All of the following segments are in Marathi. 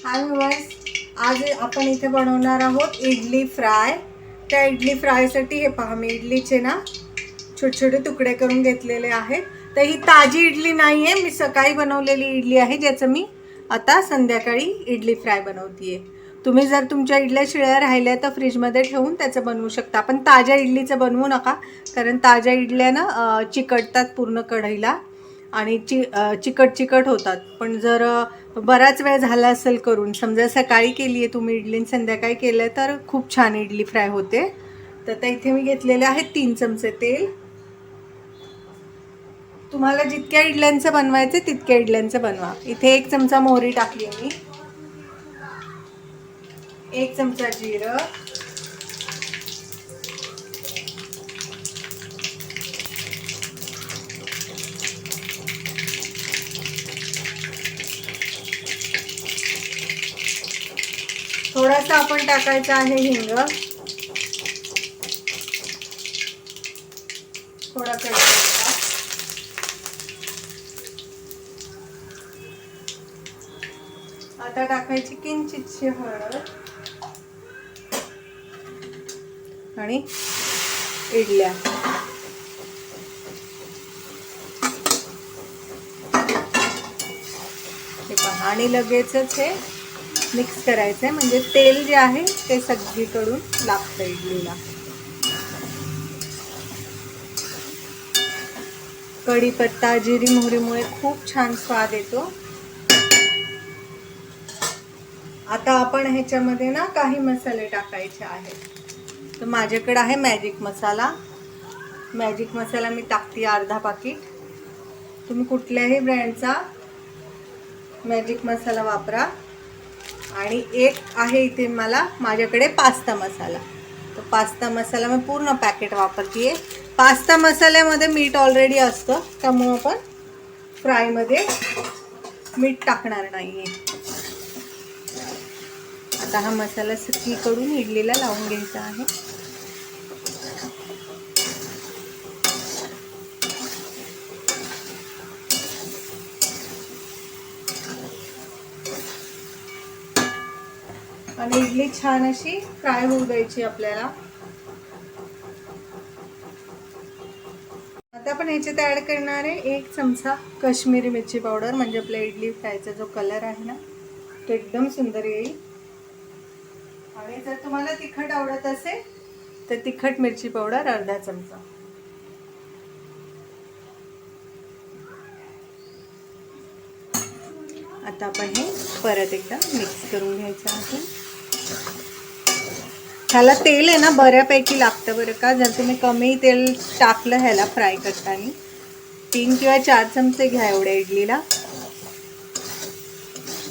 हाय व्यूअर्स, आज आपण इथे बनवणार आहोत इडली फ्राय। त्या इडली फ्रायसाठी हे पहा, मी इडलीचे ना छोटे छोटे तुकडे करून घेतलेले आहेत। तर ही ताजी इडली नाही आहे, मी सकाळी बनवलेली इडली आहे, ज्याचं मी आता संध्याकाळी इडली फ्राय बनवतीये। तुम्ही जर तुमच्या इडल्या शिळ्या राहिल्या तर फ्रीजमध्ये ठेवून त्याचं बनवू शकता, पण ताज्या इडलीचं बनवू नका, कारण ताज्या इडल्या ना चिकटतात पूर्ण कढईला आणि चिकट चिकट होतात। पण जर बराच वेळ झाला असेल करून, समजा सकाळी केली आहे तुम्ही इडली संध्याकाळी केलं तर खूप छान इडली फ्राय होते। तर आता इथे मी घेतलेले आहेत 3 चमचे तेल। तुम्हाला जितक्या इडल्यांचं बनवायचं तितक्या इडल्यांचं बनवा। इथे 1 चमचा मोहरी टाकली मी, 1 चमचा जिरं, थोडासा आपण टाकायचा आहे हिंग, थोडा कढीपत्ता, आता टाकायची किंचितशी हळद आणि इडल्या। हे पहा, आणि लगेचच हे मिक्स करायचं आहे, म्हणजे तेल जे आहे ते सगळीकडून लागतं इडलीला। कढीपत्ता जिरी मोहरीमुळे खूप छान स्वाद येतो। आता आपण ह्याच्यामध्ये ना काही मसाले टाकायचे आहेत। तर माझ्याकडे आहे मॅजिक मसाला। मॅजिक मसाला मी टाकते अर्धा पाकीट। तुम्ही कुठल्याही ब्रँडचा मॅजिक मसाला वापरा। आणि एक आहे इथे माझ्याकडे पास्ता मसाला। तो पास्ता मसाला मी पूर्ण पॅकेट वापरते। पास्ता मसाल्यामध्ये मीठ ऑलरेडी असतं, त्यामुळे आपण फ्रायमध्ये मीठ टाकणार नाहीये। आता हा मसाला सगळीकडून इडलीला लावून घ्यायचा आहे। आणि इडली छान अशी फ्राय होऊ द्यायची आपल्याला। आता आपण ह्याच्यात ॲड करणार आहे 1 चमचा काश्मीरी मिरची पावडर, म्हणजे आपल्या इडली फ्रायचा जो कलर आहे ना तो एकदम सुंदर येईल। आणि जर तुम्हाला तिखट आवडत असेल तर तिखट मिरची पावडर अर्धा चमचा। आता आपण हे परत एकदा मिक्स करून घ्यायचं आहे। ह्याला तेल आहे ना बऱ्यापैकी लागतं बरं का। जर तुम्ही कमी तेल टाकलं ह्याला फ्राय करताना, 3 किंवा 4 चमचे घ्या एवढ्या इडलीला,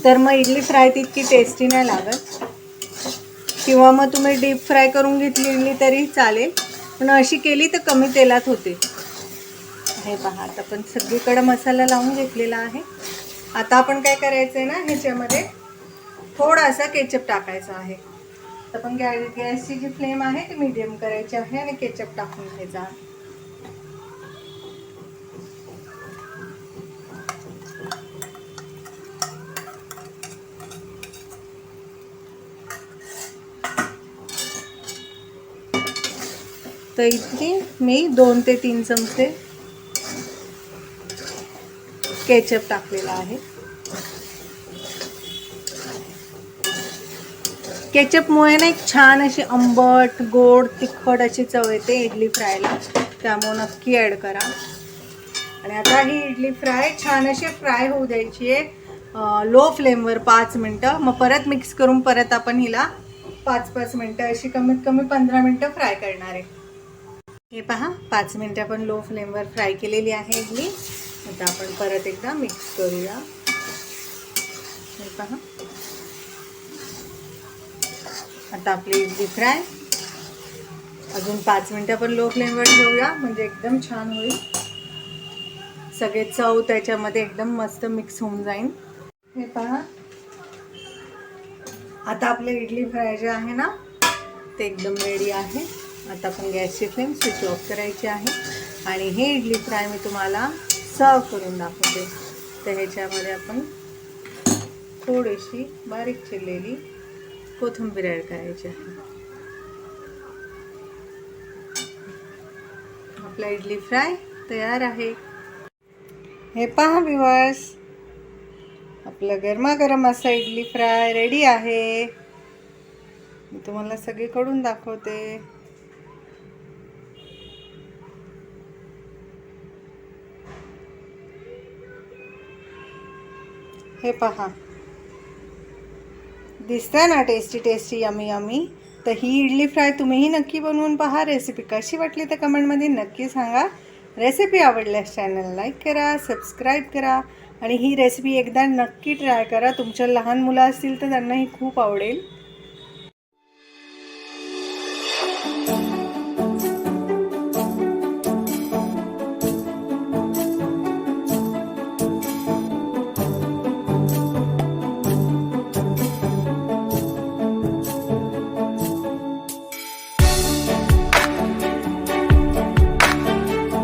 तर मग इडली फ्राय तितकी टेस्टी नाही लागत। किंवा मग तुम्ही डीप फ्राय करून घेतली इडली तरी चालेल, पण अशी केली तर कमी तेलात होते। हे पहा, आता आपण सगळीकडे मसाला लावून घेतलेला आहे। आता आपण काय करायचं आहे ना, ह्याच्यामध्ये थोडासा केचप टाकायचा आहे। तर पण गॅसची जी फ्लेम आहे ती मीडियम करायची आहे आणि केचप टाकून घ्यायचा आहे। तर इथे मी 2 ते 3 चमचे केचप टाकलेला आहे। केचपमुळे ना एक छान अशी आंबट गोड तिखट अशी चव येते इडली फ्रायला, त्यामुळे नक्की ॲड करा। आणि आता ही इडली फ्राय छान अशी फ्राय होऊ द्यायची आहे लो फ्लेमवर 5 मिनटं। मग परत मिक्स करून परत आपण हिला 5-5 मिनटं अशी कमीत कमी 15 मिनटं फ्राय करणार आहे। हे पहा, 5 मिनटं आपण लो फ्लेमवर फ्राय केलेली आहे इडली। आता आपण परत एकदा मिक्स करूया। हे पहा, आता आपली इडली फ्राय अजून 5 मिनटं आपण लो फ्लेमवर ठेवूया, म्हणजे एकदम छान होईल। सगळे चव त्याच्यामध्ये एकदम मस्त मिक्स होऊन जाईल। हे पहा, आता आपले इडली फ्राय जे आहे ना ते एकदम रेडी आहे। आता आपण गॅसची फ्लेम स्विच ऑफ करायची आहे आणि हे इडली फ्राय मी तुम्हाला सर्व करून दाखवते। तर ह्याच्यामध्ये आपण थोडीशी बारीक चिरलेली कोथिंबीर ॲड करायची आहे. आपला इडली फ्राय तयार आहे. हे पहा व्ह्यूअर्स, आपलं गरमागरम असा इडली फ्राय रेडी आहे. मी तुम्हाला सगळीकडून दाखवते. हे पहा, दिसतंय ना टेस्टी टेस्टी यमी यमी. तर ही इडली फ्राय तुम्हीही नक्की बनवून पहा. रेसिपी कशी वाटली तर कमेंटमध्ये नक्की सांगा. रेसिपी आवडल्यास चॅनल लाईक करा, सबस्क्राईब करा आणि ही रेसिपी एकदा नक्की ट्राय करा. तुमच्या लहान मुलं असतील तर त्यांनाही खूप आवडेल.